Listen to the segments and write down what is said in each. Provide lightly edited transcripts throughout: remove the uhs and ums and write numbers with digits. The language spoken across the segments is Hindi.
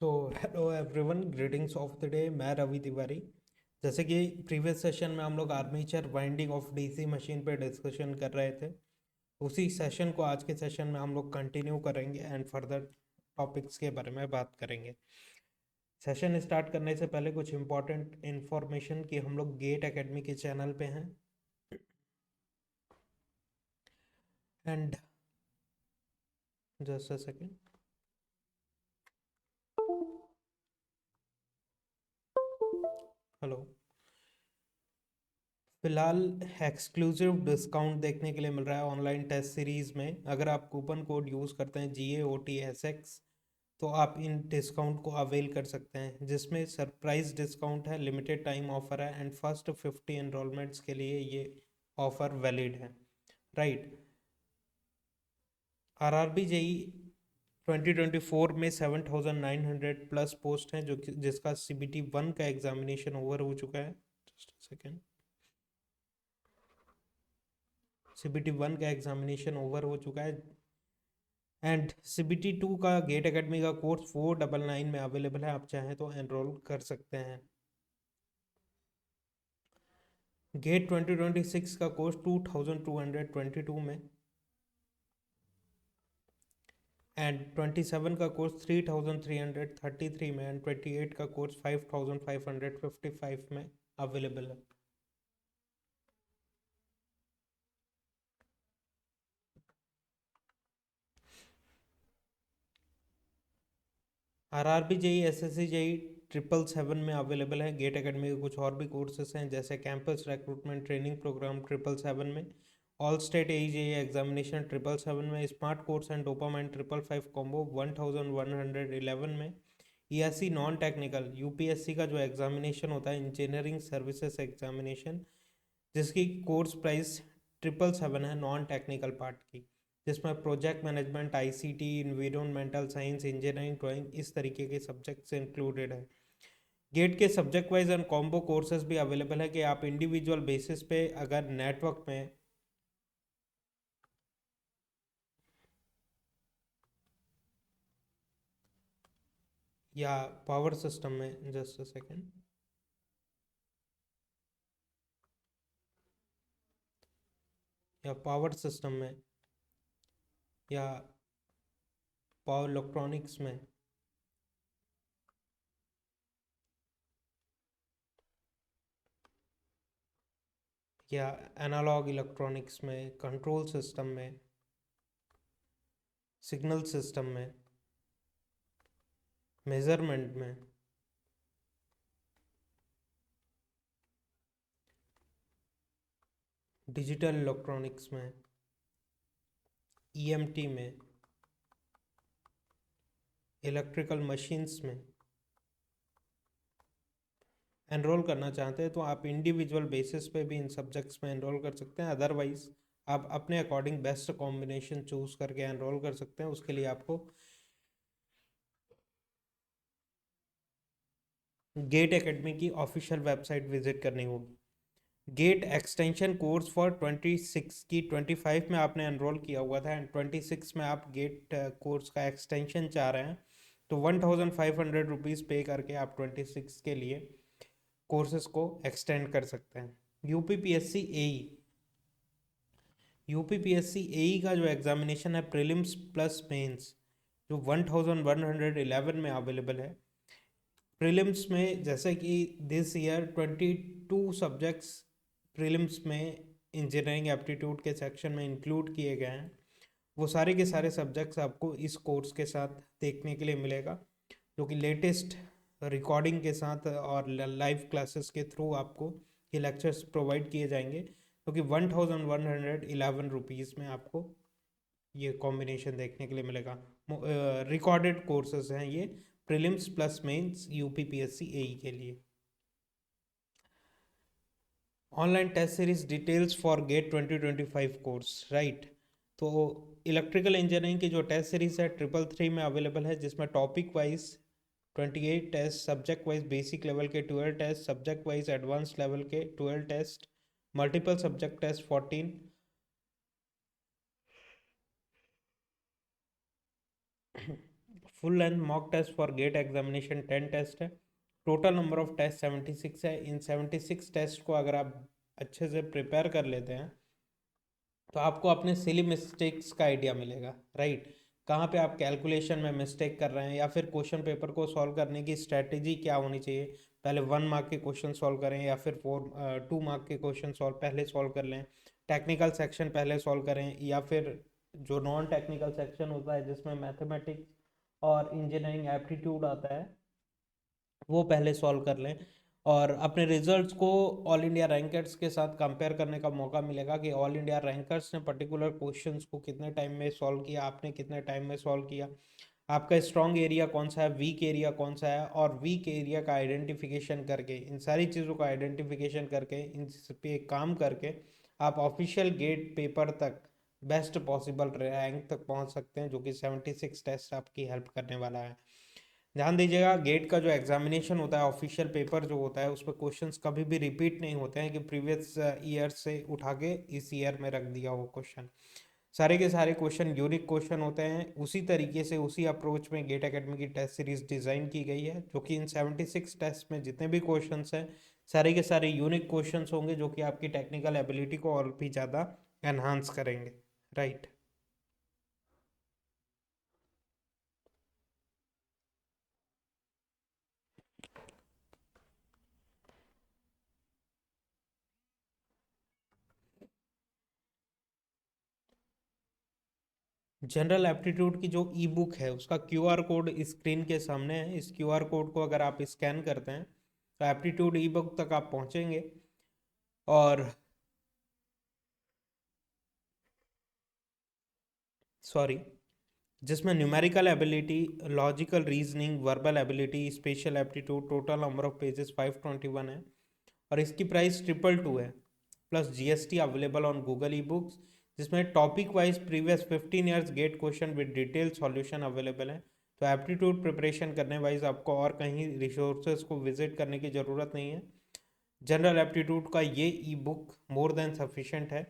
तो hello everyone, greetings of the day. मैं रवि तिवारी। जैसे कि प्रीवियस सेशन में हम लोग armature winding of DC machine पे डिस्कशन कर रहे थे, उसी सेशन को आज के सेशन में हम लोग कंटिन्यू करेंगे एंड फर्दर टॉपिक्स के बारे में बात करेंगे। सेशन स्टार्ट करने से पहले कुछ इंपॉर्टेंट इन्फॉर्मेशन कि हम लोग गेट एकेडमी के चैनल पे हैं and just a second. Hello. फिलहाल एक्सक्लूसिव डिस्काउंट देखने के लिए मिल रहा है ऑनलाइन टेस्ट सीरीज में। अगर आप कूपन कोड यूज़ करते हैं GAOTSX तो आप इन डिस्काउंट को अवेल कर सकते हैं, जिसमें सरप्राइज डिस्काउंट है, लिमिटेड टाइम ऑफर है एंड फर्स्ट 50 एनरोलमेंट्स के लिए ये ऑफर वैलिड है। राइट। RRB जेई 2024 में 7,900 प्लस पोस्ट हैं, जिसका CBT 1 का एग्जामिनेशन ओवर हो चुका है। Just second. CBT 1 का एग्जामिनेशन ओवर हो चुका है एंड CBT 2 का गेट एकेडमी का कोर्स 499 में अवेलेबल है। आप चाहें तो एनरोल कर सकते हैं। गेट 2026 का कोर्स 2222 में एंड 27 का कोर्स 3333 में एंड 28 का कोर्स 5555 में अवेलेबल है। RRB जेई SSC जेई 777 में अवेलेबल है। गेट एकेडमी के कुछ और भी कोर्सेज हैं, जैसे कैंपस रिक्रूटमेंट ट्रेनिंग प्रोग्राम 777 में, ऑल स्टेट AEJE एग्जामिनेशन 777 में, smart course and dopamine 555 combo 1111 में, ESC नॉन टेक्निकल UPSC का जो एग्जामिनेशन होता है इंजीनियरिंग सर्विसेज एग्जामिनेशन, जिसकी कोर्स प्राइस 777 है नॉन टेक्निकल पार्ट की, जिसमें project management, ICT, environmental science, engineering, drawing, इस तरीके के सब्जेक्ट्स इंक्लूडेड है। गेट के subject wise and combo courses भी अवेलेबल है कि आप इंडिविजुअल बेसिस पे अगर नेटवर्क में या पावर सिस्टम में, जस्ट अ सेकेंड, या पावर सिस्टम में या पावर इलेक्ट्रॉनिक्स में या एनालॉग इलेक्ट्रॉनिक्स में, कंट्रोल सिस्टम में, सिग्नल सिस्टम में, मेजरमेंट में, डिजिटल इलेक्ट्रॉनिक्स में, EMT में, इलेक्ट्रिकल मशीन्स में एनरोल करना चाहते हैं तो आप इंडिविजुअल बेसिस पे भी इन सब्जेक्ट्स में एनरोल कर सकते हैं। अदरवाइज आप अपने अकॉर्डिंग बेस्ट कॉम्बिनेशन चूज करके एनरोल कर सकते हैं। उसके लिए आपको गेट एकेडमी की ऑफिशियल वेबसाइट विजिट करनी होगी। गेट एक्सटेंशन कोर्स फॉर 26 की 25 में आपने एनरोल किया हुआ था एंड 26 में आप गेट कोर्स का एक्सटेंशन चाह रहे हैं, तो 1,500 रुपीज़ पे करके आप 26 के लिए कोर्सेज को एक्सटेंड कर सकते हैं। यूपी पी एस सी का जो एग्जामिनेशन है प्रीलिम्स प्लस मेंस, जो 1111 में अवेलेबल है। प्रीलिम्स में जैसे कि दिस ईयर 22 सब्जेक्ट्स प्रीलिम्स में इंजीनियरिंग एप्टीट्यूड के सेक्शन में इंक्लूड किए गए हैं। वो सारे के सारे सब्जेक्ट्स आपको इस कोर्स के साथ देखने के लिए मिलेगा, जो कि लेटेस्ट रिकॉर्डिंग के साथ और लाइव क्लासेस के थ्रू आपको ये लेक्चर्स प्रोवाइड किए जाएंगे, जो कि 1111 रुपीज़ में आपको ये कॉम्बिनेशन देखने के लिए मिलेगा। रिकॉर्डेड कोर्सेज हैं ये, prelims plus mains UPPSC AE के लिए। Online test series details for GATE 2025 course, right. तो इलेक्ट्रिकल इंजीनियरिंग की जो टेस्ट सीरीज है 333 में अवेलेबल है, जिसमें topic wise 28 test, subject wise basic level के 12 test, subject wise advance level के 12 test, multiple subject test 14, full length mock test for GATE examination 10 test है। टोटल नंबर ऑफ टेस्ट 76 है। इन 76 टेस्ट को अगर आप अच्छे से प्रिपेयर कर लेते हैं तो आपको अपने सिली मिस्टेक्स का आइडिया मिलेगा, राइट। कहाँ पे आप कैलकुलेशन में मिस्टेक कर रहे हैं, या फिर क्वेश्चन पेपर को सॉल्व करने की स्ट्रेटेजी क्या होनी चाहिए। पहले 1 मार्क के क्वेश्चन सॉल्व करें या फिर 2 मार्क के क्वेश्चन सॉल्व पहले सॉल्व कर लें। टेक्निकल सेक्शन पहले सॉल्व करें, या फिर जो नॉन टेक्निकल सेक्शन होता है जिसमें मैथमेटिक्स और इंजीनियरिंग एप्टीट्यूड आता है वो पहले सॉल्व कर लें। और अपने रिजल्ट्स को ऑल इंडिया रैंकर्स के साथ कंपेयर करने का मौका मिलेगा कि ऑल इंडिया रैंकर्स ने पर्टिकुलर क्वेश्चंस को कितने टाइम में सॉल्व किया, आपने कितने टाइम में सॉल्व किया, आपका स्ट्रॉन्ग एरिया कौन सा है, वीक एरिया कौन सा है, और वीक एरिया का आइडेंटिफिकेशन करके, इन सारी चीज़ों का आइडेंटिफिकेशन करके, इन पे काम करके आप ऑफिशियल गेट पेपर तक बेस्ट पॉसिबल रैंक तक पहुंच सकते हैं, जो कि 76 टेस्ट आपकी हेल्प करने वाला है। ध्यान दीजिएगा, गेट का जो एग्जामिनेशन होता है, ऑफिशियल पेपर जो होता है, उसमें क्वेश्चंस कभी भी रिपीट नहीं होते हैं कि प्रीवियस ईयर से उठा के इस ईयर में रख दिया वो क्वेश्चन। सारे के सारे क्वेश्चन यूनिक क्वेश्चन होते हैं। उसी तरीके से उसी अप्रोच में गेट एकेडमी की टेस्ट सीरीज डिज़ाइन की गई है, जो कि इन 76 टेस्ट में जितने भी क्वेश्चंस हैं सारे के सारे यूनिक क्वेश्चंस होंगे, जो कि आपकी टेक्निकल एबिलिटी को और भी ज़्यादा एनहांस करेंगे, राइट। जनरल एप्टीट्यूड की जो ई बुक है उसका क्यूआर कोड स्क्रीन के सामने है। इस क्यूआर कोड को अगर आप स्कैन करते हैं तो एप्टीट्यूड ई बुक तक आप पहुंचेंगे, और सॉरी, जिसमें numerical ability, logical reasoning, verbal ability, special aptitude, total number of pages 521 है, और इसकी प्राइस 222 है, plus GST available on Google e books, जिसमें topic wise previous 15 years GATE question with detail solution available है। तो एप्टीट्यूड प्रिपरेशन करने वाइज आपको और कहीं रिसोर्सेज को विजिट करने की ज़रूरत नहीं है। जनरल एप्टीट्यूड का ये ई बुक मोर देन सफिशेंट है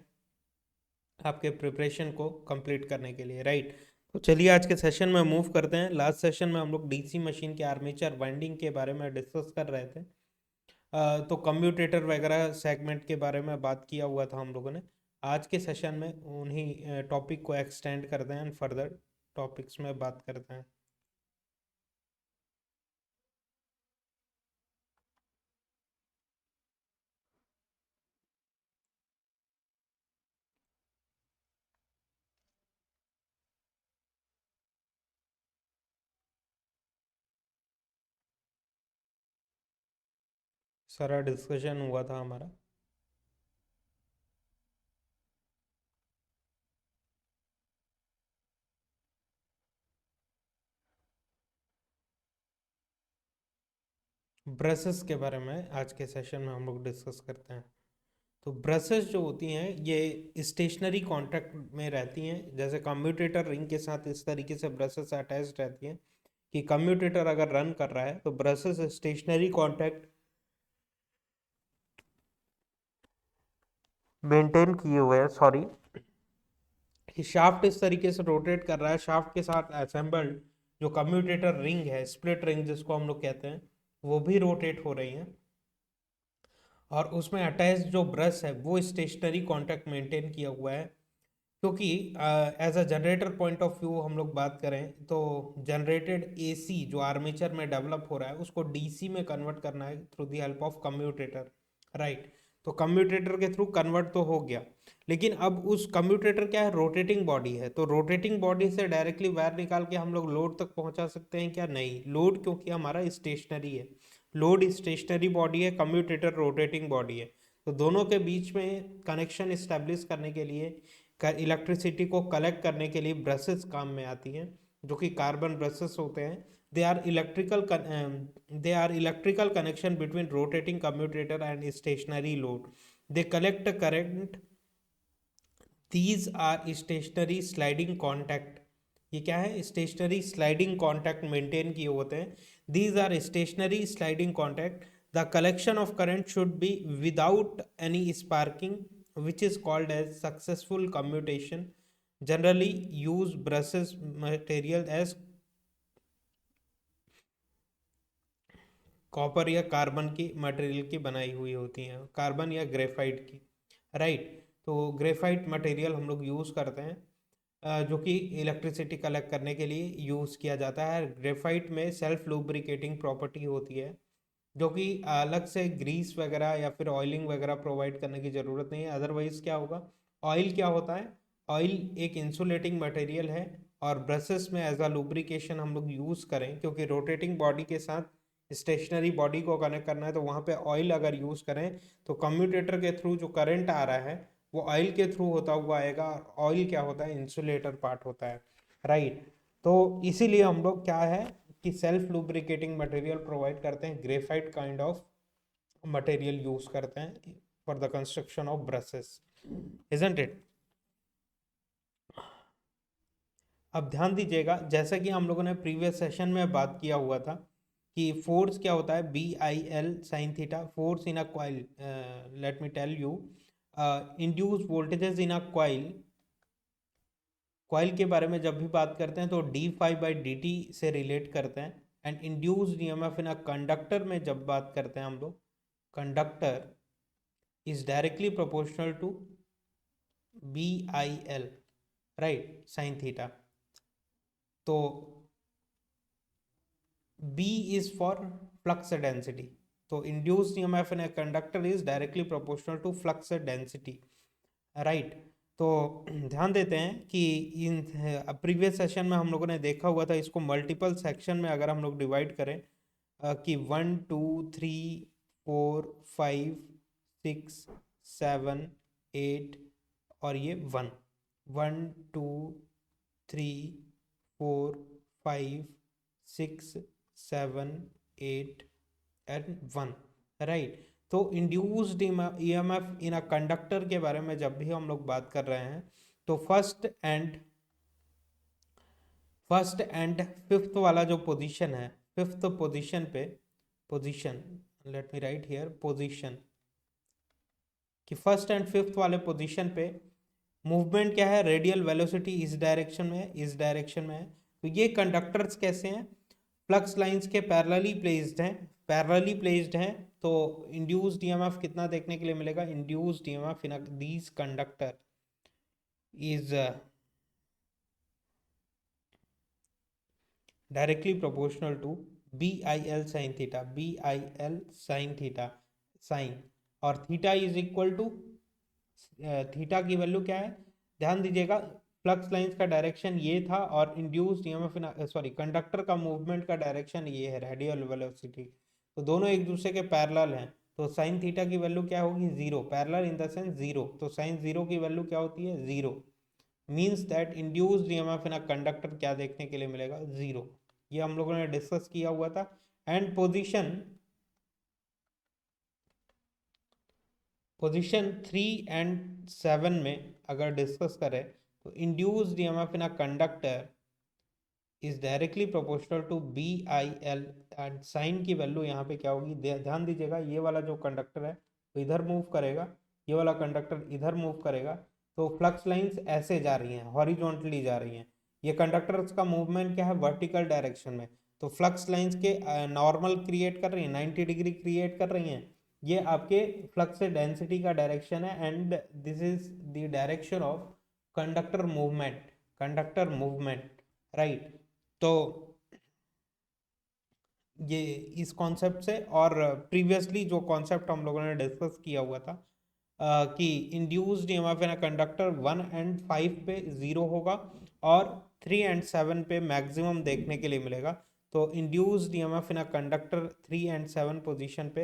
आपके प्रिपरेशन को कंप्लीट करने के लिए, राइट। तो चलिए आज के सेशन में मूव करते हैं। लास्ट सेशन में हम लोग डीसी मशीन के आर्मेचर वाइंडिंग के बारे में डिस्कस कर रहे थे। तो कम्यूटेटर वगैरह सेगमेंट के बारे में बात किया हुआ था हम लोगों ने। आज के सेशन में उन्हीं टॉपिक को एक्सटेंड करते हैं एंड फर्दर टॉपिक्स में बात करते हैं। सारा डिस्कशन हुआ था हमारा। ब्रशेस के बारे में आज के सेशन में हम लोग डिस्कस करते हैं। तो ब्रशेस जो होती हैं ये स्टेशनरी कॉन्टैक्ट में रहती हैं, जैसे कम्यूटेटर रिंग के साथ इस तरीके से ब्रशेस अटैच रहती हैं कि कम्यूटेटर अगर रन कर रहा है तो ब्रशेस स्टेशनरी कॉन्टैक्ट मेंटेन किए हुए हैं, सॉरी, कि शाफ्ट इस तरीके से रोटेट कर रहा है, शाफ्ट के साथ असेंबल्ड जो कम्यूटेटर रिंग है, स्प्लिट रिंग जिसको हम लोग कहते हैं, वो भी रोटेट हो रही हैं, और उसमें अटैच जो ब्रश है वो स्टेशनरी कॉन्टैक्ट मेंटेन किया हुआ है। क्योंकि as a generator point of view हम लोग बात करें तो जनरेटेड एसी जो आर्मेचर में डेवलप हो रहा है उसको डीसी में कन्वर्ट करना है through the help of commutator, right. तो कम्यूटेटर के थ्रू कन्वर्ट तो हो गया, लेकिन अब उस कम्यूटेटर क्या है, रोटेटिंग बॉडी है, तो रोटेटिंग बॉडी से डायरेक्टली वायर निकाल के हम लोग लोड तक पहुंचा सकते हैं क्या? नहीं, लोड क्योंकि हमारा स्टेशनरी है, लोड स्टेशनरी बॉडी है, कम्यूटेटर रोटेटिंग बॉडी है। तो दोनों के बीच में कनेक्शन इस्टेब्लिश करने के लिए, इलेक्ट्रिसिटी को कलेक्ट करने के लिए ब्रशेस काम में आती हैं, जो कि कार्बन ब्रशेस होते हैं। They are electrical they are electrical connection between rotating commutator and stationary load. They collect current. These are stationary sliding contact. ये क्या है? स्टेशनरी स्लाइडिंग कॉन्टैक्ट मेंटेन किए होते हैं। These are stationary sliding contact. The collection of current should be without any sparking, which is called as successful commutation. Generally use brushes material as copper या कार्बन की मटेरियल की बनाई हुई होती हैं, कार्बन या ग्रेफाइट की, राइट। तो ग्रेफाइट मटेरियल हम लोग यूज़ करते हैं जो कि इलेक्ट्रिसिटी कलेक्ट करने के लिए यूज़ किया जाता है। ग्रेफाइट में सेल्फ लुब्रिकेटिंग प्रॉपर्टी होती है, जो कि अलग से ग्रीस वगैरह या फिर ऑयलिंग वगैरह प्रोवाइड करने की ज़रूरत नहीं है। अदरवाइज क्या होगा, ऑयल क्या होता है, ऑयल एक इंसुलेटिंग मटेरियल है, और ब्रशेस में एज अ लुब्रिकेशन हम लोग यूज़ करें, क्योंकि रोटेटिंग बॉडी के साथ स्टेशनरी बॉडी को कनेक्ट करना है, तो वहाँ पे ऑयल अगर यूज़ करें तो कम्यूटेटर के थ्रू जो करंट आ रहा है वो ऑयल के थ्रू होता हुआ आएगा। ऑयल क्या होता है, इंसुलेटर पार्ट होता है, राइट। तो इसीलिए हम लोग क्या है कि सेल्फ लुब्रिकेटिंग मटेरियल प्रोवाइड करते हैं, graphite kind of material use करते हैं for the construction of brushes, isn't it. अब ध्यान दीजिएगा, जैसा कि हम लोगों ने प्रीवियस सेशन में बात किया हुआ था कि फोर्स क्या होता है, B I L sine theta, force in a coil, let me tell you, induce voltages in a coil. Coil के बारे में जब भी बात करते हैं तो D phi by D T से रिलेट करते हैं। And induced EMF in a conductor में जब बात करते हैं हम लोग, conductor is directly proportional to B I L, right, sine theta. तो B is for flux density. तो induced EMF in a conductor is directly proportional to flux density, right। तो ध्यान देते हैं कि इन प्रीवियस सेशन में हम लोगों ने देखा हुआ था, इसको मल्टीपल सेक्शन में अगर हम लोग डिवाइड करें कि 1 2 3 4 5 6 7 8 और ये 1 1 2 3 4 5 6 7 8 एंड 1, राइट। तो induced EMF in a conductor के बारे में जब भी हम लोग बात कर रहे हैं तो फर्स्ट एंड फिफ्थ वाला जो पोजीशन है, फिफ्थ पोजीशन पे, position, late me write here position, कि फर्स्ट एंड फिफ्थ वाले पोजीशन पे मूवमेंट क्या है, रेडियल वेलोसिटी इस डायरेक्शन में है, इस डायरेक्शन में है। तो ये कंडक्टर्स कैसे हैं, फ्लक्स लाइंस के पैरेलली प्लेस्ड हैं, पैरेलली प्लेस्ड हैं। तो इंड्यूस्ड ईएमएफ कितना देखने के लिए मिलेगा, induced EMF in these conductor is directly proportional to B I L sine theta, B I L sine theta, sine, और theta is equal to, theta की वैल्यू क्या है, ध्यान दीजिएगा, फ्लक्स लाइंस का डायरेक्शन ये था और इंड्यूस्ड ईएमएफ, सॉरी, कंडक्टर का मूवमेंट का डायरेक्शन ये है, रेडियल वेलोसिटी। तो दोनों एक दूसरे के पैरेलल हैं, तो साइन थीटा की वैल्यू क्या होगी, zero, parallel in the sense zero. तो साइन जीरो की वैल्यू क्या होती है, zero, means that induced EMF in a conductor क्या देखने के लिए मिलेगा, जीरो। ये हम लोगों ने डिस्कस किया हुआ था। एंड पोजीशन 3 और 7 में अगर डिस्कस करें तो induced EMF in a conductor is directly proportional to B I L, and sine की वैल्यू यहाँ पे क्या होगी, ध्यान दीजिएगा, ये वाला जो कंडक्टर है तो इधर मूव करेगा, ये वाला कंडक्टर इधर मूव करेगा, तो फ्लक्स लाइंस ऐसे जा रही हैं, हॉरिजॉन्टली जा रही हैं। ये कंडक्टर्स का मूवमेंट क्या है, वर्टिकल डायरेक्शन में। तो फ्लक्स लाइंस के नॉर्मल क्रिएट कर रही हैं, 90 डिग्री क्रिएट कर रही हैं। ये आपके फ्लक्स डेंसिटी का डायरेक्शन है, and this is the direction of conductor movement, conductor movement, right. तो ये इस कॉन्सेप्ट से, और प्रीवियसली जो कॉन्सेप्ट हम लोगों ने डिस्कस किया हुआ था कि induced EMF in a conductor 1 और 5 पे जीरो होगा और 3 और 7 पे मैक्सिमम देखने के लिए मिलेगा। तो induced EMF in a conductor 3 और 7 पोजीशन पे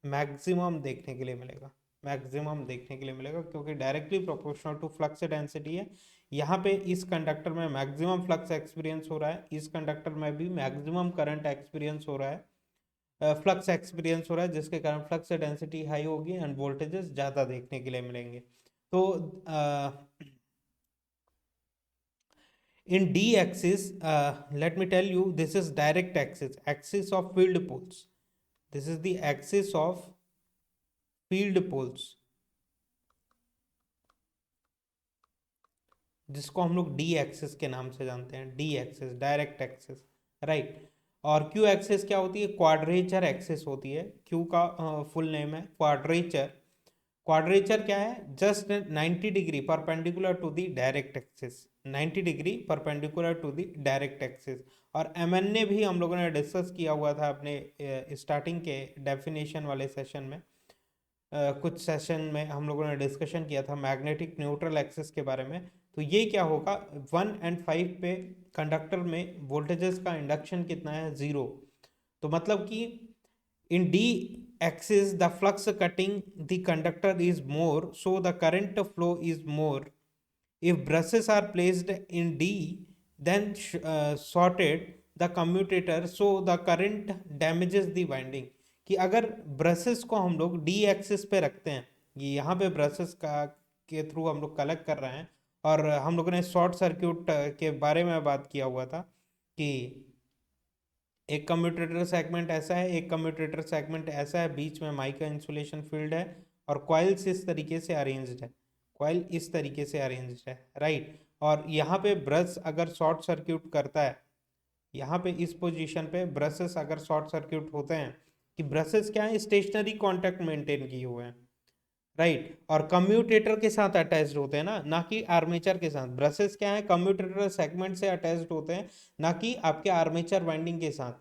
मैक्सिमम देखने के लिए मिलेगा, मैक्सिमम देखने के लिए मिलेगा, क्योंकि directly proportional to flux density है। यहाँ पे इस कंडक्टर में मैक्सिमम फ्लक्स एक्सपीरियंस हो रहा है, इस कंडक्टर में भी मैक्सिमम करंट एक्सपीरियंस हो रहा है, फ्लक्स एक्सपीरियंस हो रहा है, जिसके कारण फ्लक्स डेंसिटी हाई होगी एंड वोल्टेजेस ज़्यादा देखने के लिए मिलेंगे। तो in d axis, let me tell you, this is direct axis, axis of field poles, this is the axis of field poles, जिसको हम लोग डी एक्सिस के नाम से जानते हैं, D axis, direct axis, right. और क्यू एक्सिस क्या होती है, क्वाड्रेचर एक्सिस होती है। क्यू का फुल नेम है क्वाड्रेचर। क्वाड्रेचर क्या है, just 90 degree perpendicular to the direct axis, 90 degree perpendicular to the direct axis. और एमएनए भी हम लोगों ने डिस्कस किया हुआ था अपने स्टार्टिंग के डेफिनेशन वाले सेशन में। कुछ सेशन में हम लोगों ने डिस्कशन किया था मैग्नेटिक न्यूट्रल एक्सिस के बारे में। तो ये क्या होगा, 1 और 5 पे कंडक्टर में वोल्टेजेस का इंडक्शन कितना है, 0। तो मतलब कि in D axis the flux cutting the conductor is more, so the current flow is more. If brushes are placed in D then sorted the commutator, so the current damages the winding. कि अगर ब्रशेस को हम लोग डी एक्सिस पे रखते हैं, ये यहाँ पे ब्रशेस का के थ्रू हम लोग कलेक्ट कर रहे हैं, और हम लोगों ने शॉर्ट सर्क्यूट के बारे में बात किया हुआ था कि एक कम्यूटेटर सेगमेंट ऐसा है, एक कम्यूटेटर सेगमेंट ऐसा है, बीच में माइका इंसुलेशन फील्ड है, और कॉइल्स इस तरीके से अरेंज्ड है, कॉइल इस तरीके से अरेंज्ड है, राइट। और यहाँ पे ब्रश अगर शॉर्ट सर्क्यूट करता है, यहाँ पे इस पोजीशन पे ब्रशेस अगर शॉर्ट सर्क्यूट होते हैं, कि ब्रशेस क्या है, स्टेशनरी कॉन्टैक्ट मेंटेन किए हुए हैं, राइट। और कम्यूटेटर के साथ अटैच्ड होते हैं ना कि आर्मेचर के साथ। ब्रशेस क्या है, कम्यूटेटर सेगमेंट से अटैच्ड होते हैं, ना कि आपके आर्मेचर वाइंडिंग के साथ।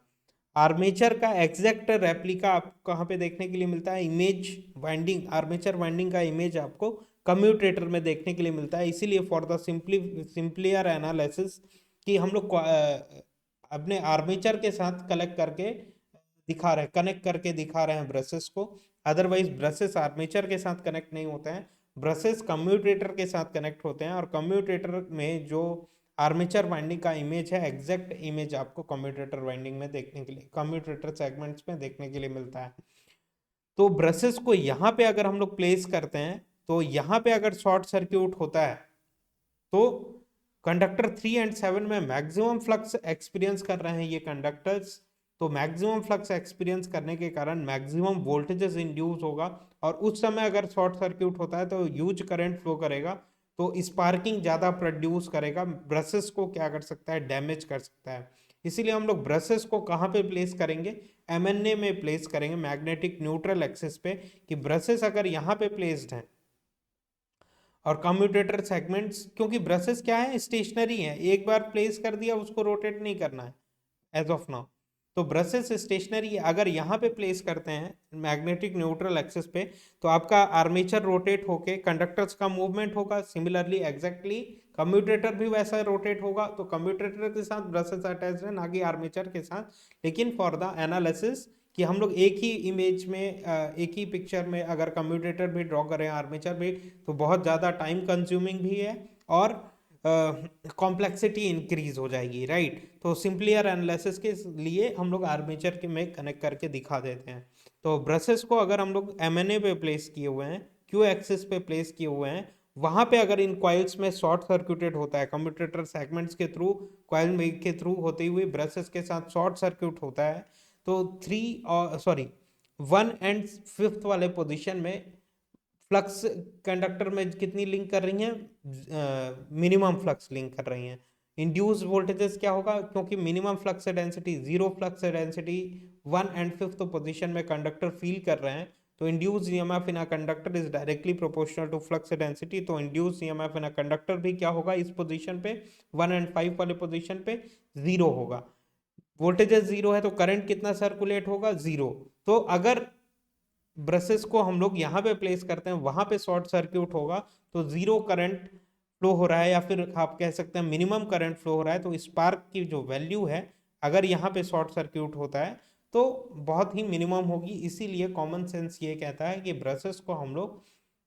आर्मेचर का एग्जैक्ट रेप्लिका आपको कहाँ पे देखने के लिए मिलता है, इमेज वाइंडिंग, आर्मेचर वाइंडिंग का इमेज आपको कम्यूटेटर में देखने के लिए मिलता है। इसीलिए फॉर द सिंपलियर एनालिसिस कि हम लोग अपने आर्मेचर के साथ कलेक्ट करके दिखा रहे हैं, कनेक्ट करके दिखा रहे हैं ब्रशेस को। अदरवाइज ब्रशेस आर्मेचर के साथ कनेक्ट नहीं होते हैं, ब्रशेस कम्यूटेटर के साथ कनेक्ट होते हैं, और कम्यूटेटर में जो आर्मेचर वाइंडिंग का इमेज है, एग्जैक्ट इमेज आपको कम्यूटेटर वाइंडिंग में देखने के लिए, कम्यूटेटर सेगमेंट्स में देखने के लिए मिलता है। तो ब्रशेस को यहाँ पे अगर हम लोग प्लेस करते हैं, तो यहाँ पे अगर शॉर्ट सर्क्यूट होता है, तो कंडक्टर 3 और 7 में मैक्सिमम फ्लक्स एक्सपीरियंस कर रहे हैं ये कंडक्टर्स। तो मैक्सिमम फ्लक्स एक्सपीरियंस करने के कारण मैक्सिमम वोल्टेजेस इंड्यूस होगा, और उस समय अगर शॉर्ट सर्क्यूट होता है तो ह्यूज करंट फ्लो करेगा, तो स्पार्किंग ज़्यादा प्रोड्यूस करेगा, ब्रशेस को क्या कर सकता है, डैमेज कर सकता है। इसीलिए हम लोग ब्रशेस को कहाँ पे प्लेस करेंगे, एमएनए में प्लेस करेंगे, मैग्नेटिक न्यूट्रल एक्सिस पे। कि ब्रशेस अगर यहाँ पे प्लेस्ड हैं, और कम्यूटेटर सेगमेंट्स, क्योंकि ब्रशेस क्या है, स्टेशनरी है, एक बार प्लेस कर दिया उसको रोटेट नहीं करना है एज ऑफ नाउ। तो ब्रशेस स्टेशनरी है, अगर यहाँ पे प्लेस करते हैं मैग्नेटिक न्यूट्रल एक्सिस पे, तो आपका आर्मेचर रोटेट होके कंडक्टर्स का मूवमेंट होगा। सिमिलरली एग्जैक्टली कम्यूटेटर भी वैसा रोटेट होगा। तो कम्यूटेटर के साथ ब्रशेस अटैच है, ना कि आर्मेचर के साथ। लेकिन फॉर द एनालिसिस कि हम लोग एक ही इमेज में एक ही पिक्चर में अगर कम्यूटेटर भी ड्रॉ करें, आर्मेचर भी, तो बहुत ज़्यादा टाइम कंज्यूमिंग भी है, और कॉम्प्लेक्सिटी इंक्रीज हो जाएगी, राइट। तो सिंपलियर एनालिसिस के लिए हम लोग आर्मेचर के में कनेक्ट करके दिखा देते हैं। तो ब्रशेस को अगर हम लोग एमएनए पे प्लेस किए हुए हैं, क्यू एक्सिस पे प्लेस किए हुए हैं, वहां पे अगर इन कॉइल्स में शॉर्ट सर्क्यूटेड होता है, कम्यूटेटर सेगमेंट्स के थ्रू, कॉइल के थ्रू होते हुए ब्रशेस के साथ शॉर्ट सर्क्यूट होता है, तो 1 और 5 वाले पोजीशन में फ्लक्स कंडक्टर में कितनी लिंक कर रही हैं, मिनिमम फ्लक्स लिंक कर रही हैं। इंड्यूस वोल्टेजेस क्या होगा, क्योंकि minimum flux density, zero flux density 1 और 5 पोजीशन में कंडक्टर फील कर रहे हैं, तो induce EMF in a conductor is directly proportional to flux density. तो induce EMF in a conductor भी क्या होगा, इस पोजीशन पे 1 और 5 वाले पोजीशन पे 0 होगा। वोल्टेजेस 0 है तो करंट कितना सर्कुलेट होगा, 0। तो अगर ब्रशेस को हम लोग यहाँ पे प्लेस करते हैं, वहां पे शॉर्ट सर्क्यूट होगा, तो 0 करंट फ्लो हो रहा है, या फिर आप कह सकते हैं मिनिमम करंट फ्लो हो रहा है। तो स्पार्क की जो वैल्यू है, अगर यहाँ पे शॉर्ट सर्क्यूट होता है, तो बहुत ही मिनिमम होगी। इसीलिए कॉमन सेंस ये कहता है कि ब्रशेस को हम लोग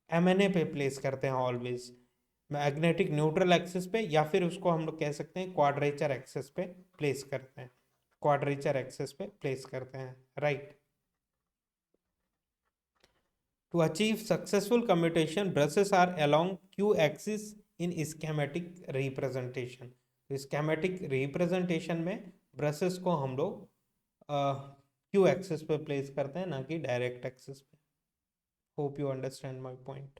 एमएनए पे प्लेस करते हैं ऑलवेज, मैग्नेटिक न्यूट्रल एक्सिस पे, या फिर उसको हम लोग कह सकते हैं क्वाड्रेचर एक्सिस पे प्लेस करते हैं, क्वाड्रेचर एक्सिस पे प्लेस करते हैं, right. To achieve successful commutation, brushes are along Q axis in schematic representation. तो schematic representation में ब्रशेस को हम लोग Q एक्सिस पे प्लेस करते हैं, ना कि डायरेक्ट एक्सिस पे। Hope you understand my point.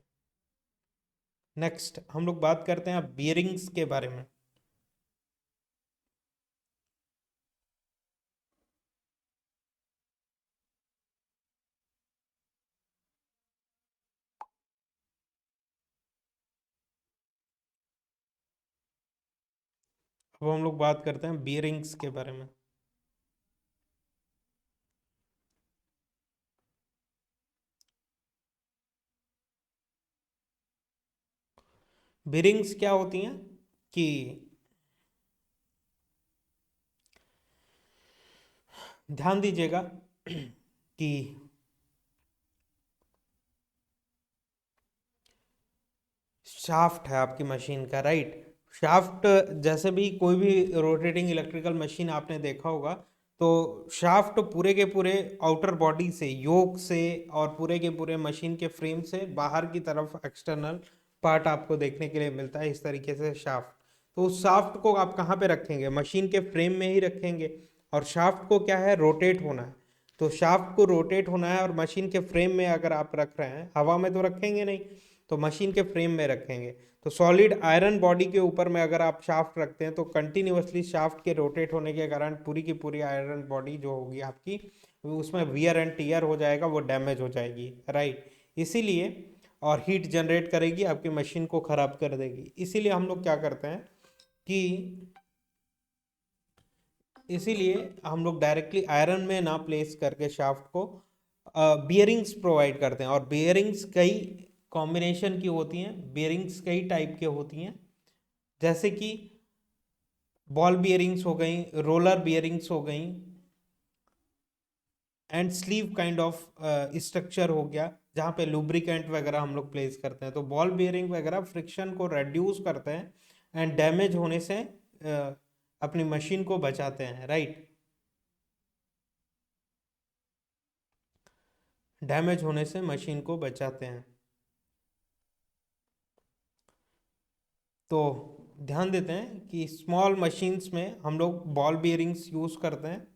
Next हम लोग बात करते हैं बियरिंग्स के बारे में। अब हम लोग बात करते हैं बियरिंग्स के बारे में। बियरिंग्स क्या होती हैं कि ध्यान दीजिएगा कि शाफ्ट है आपकी मशीन का, राइट। शाफ्ट, जैसे भी कोई भी रोटेटिंग इलेक्ट्रिकल मशीन आपने देखा होगा, तो शाफ्ट पूरे के पूरे आउटर बॉडी से, योक से और पूरे के पूरे मशीन के फ्रेम से बाहर की तरफ एक्सटर्नल पार्ट आपको देखने के लिए मिलता है, इस तरीके से शाफ्ट। तो उस शाफ्ट को आप कहाँ पे रखेंगे? मशीन के फ्रेम में ही रखेंगे। और शाफ्ट को क्या है, रोटेट होना है। तो शाफ्ट को रोटेट होना है, और मशीन के फ्रेम में अगर आप रख रहे हैं, हवा में तो रखेंगे नहीं, तो मशीन के फ्रेम में रखेंगे। तो सॉलिड आयरन बॉडी के ऊपर में अगर आप शाफ्ट रखते हैं, तो कंटिन्यूअसली शाफ्ट के रोटेट होने के कारण पूरी की पूरी आयरन बॉडी जो होगी आपकी, उसमें वियर एंड टीयर हो जाएगा, वो डैमेज हो जाएगी, राइट। इसीलिए, और हीट जनरेट करेगी, आपकी मशीन को खराब कर देगी। इसीलिए हम लोग क्या करते हैं कि इसीलिए हम लोग डायरेक्टली आयरन में ना प्लेस करके शाफ्ट को बियरिंग्स प्रोवाइड करते हैं। और बियरिंग्स कई कॉम्बिनेशन की होती हैं, बियरिंग्स कई टाइप के होती हैं, जैसे कि बॉल बियरिंग्स हो गई, रोलर बियरिंग्स हो गई, and sleeve kind of structure हो गया, जहाँ पे लुब्रिकेंट वगैरह हम लोग प्लेस करते हैं। तो बॉल बियरिंग वगैरह फ्रिक्शन को रेड्यूस करते हैं एंड डैमेज होने से अपनी मशीन को बचाते हैं, राइट। डैमेज होने से मशीन को बचाते हैं। तो ध्यान देते हैं कि स्मॉल मशीन्स में हम लोग बॉल बियरिंग्स यूज़ करते हैं।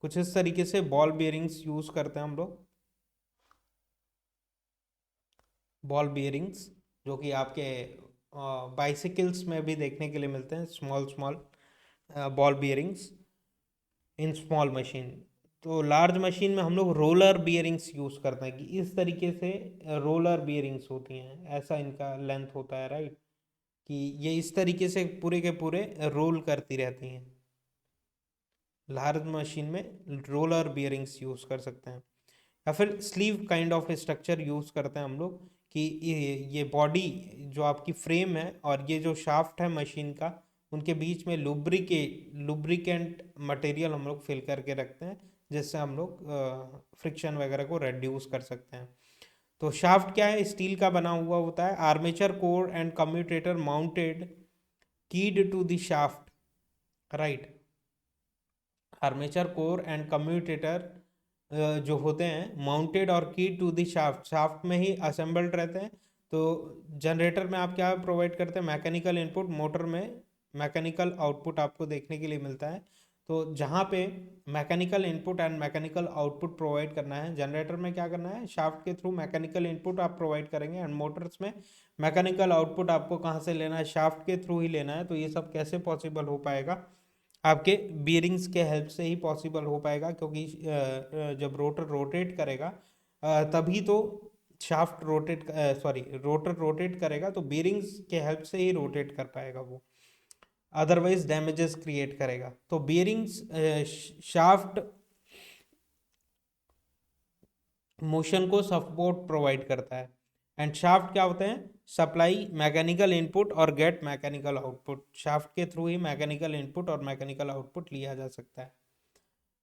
कुछ इस तरीके से बॉल बियरिंग्स यूज़ करते हैं हम लोग, बॉल बियरिंग्स, जो कि आपके बाइसिकल्स में भी देखने के लिए मिलते हैं, small small ball bearings in small machine. तो लार्ज मशीन में हम लोग रोलर बियरिंग्स यूज़ करते हैं, कि इस तरीके से रोलर बियरिंग्स होती हैं, ऐसा इनका लेंथ होता है, राइट। कि ये इस तरीके से पूरे के पूरे रोल करती रहती हैं। लार्ज मशीन में रोलर बियरिंग्स यूज़ कर सकते हैं। या फिर sleeve kind of structure use करते हैं हम लोग, कि ये बॉडी जो आपकी फ्रेम है और ये जो शाफ्ट है मशीन का, उनके बीच में लुब्रिकेंट मटेरियल हम लोग फिल करके रखते हैं, जिससे हम लोग फ्रिक्शन वगैरह को रेड्यूस कर सकते हैं। तो शाफ्ट क्या है, स्टील का बना हुआ होता है। Armature core and commutator mounted keyed to the shaft, right. Armature core and commutator जो होते हैं माउंटेड और की टू द शाफ्ट, शाफ्ट में ही असेंबल्ड रहते हैं। तो जनरेटर में आप क्या प्रोवाइड करते हैं, मैकेनिकल इनपुट, मोटर में मैकेनिकल आउटपुट आपको देखने के लिए मिलता है। तो जहाँ पे mechanical input and mechanical output provide करना है, जनरेटर में क्या करना है, शाफ्ट के थ्रू मैकेनिकल इनपुट आप प्रोवाइड करेंगे, एंड मोटर्स में मैकेनिकल आउटपुट आपको कहाँ से लेना है, शाफ्ट के थ्रू ही लेना है। तो ये सब कैसे पॉसिबल हो पाएगा, आपके बियरिंग्स के हेल्प से ही पॉसिबल हो पाएगा, क्योंकि जब रोटर रोटेट करेगा तभी तो shaft rotate, sorry, rotor rotate करेगा, तो बियरिंग्स के हेल्प से ही रोटेट कर पाएगा वो, अदरवाइज डैमेजेस क्रिएट करेगा। तो बियरिंग्स शाफ्ट मोशन को सपोर्ट प्रोवाइड करता है। एंड शाफ्ट क्या होते हैं, सप्लाई मैकेनिकल इनपुट और गेट मैकेनिकल आउटपुट। शाफ्ट के थ्रू ही मैकेनिकल इनपुट और मैकेनिकल आउटपुट लिया जा सकता है।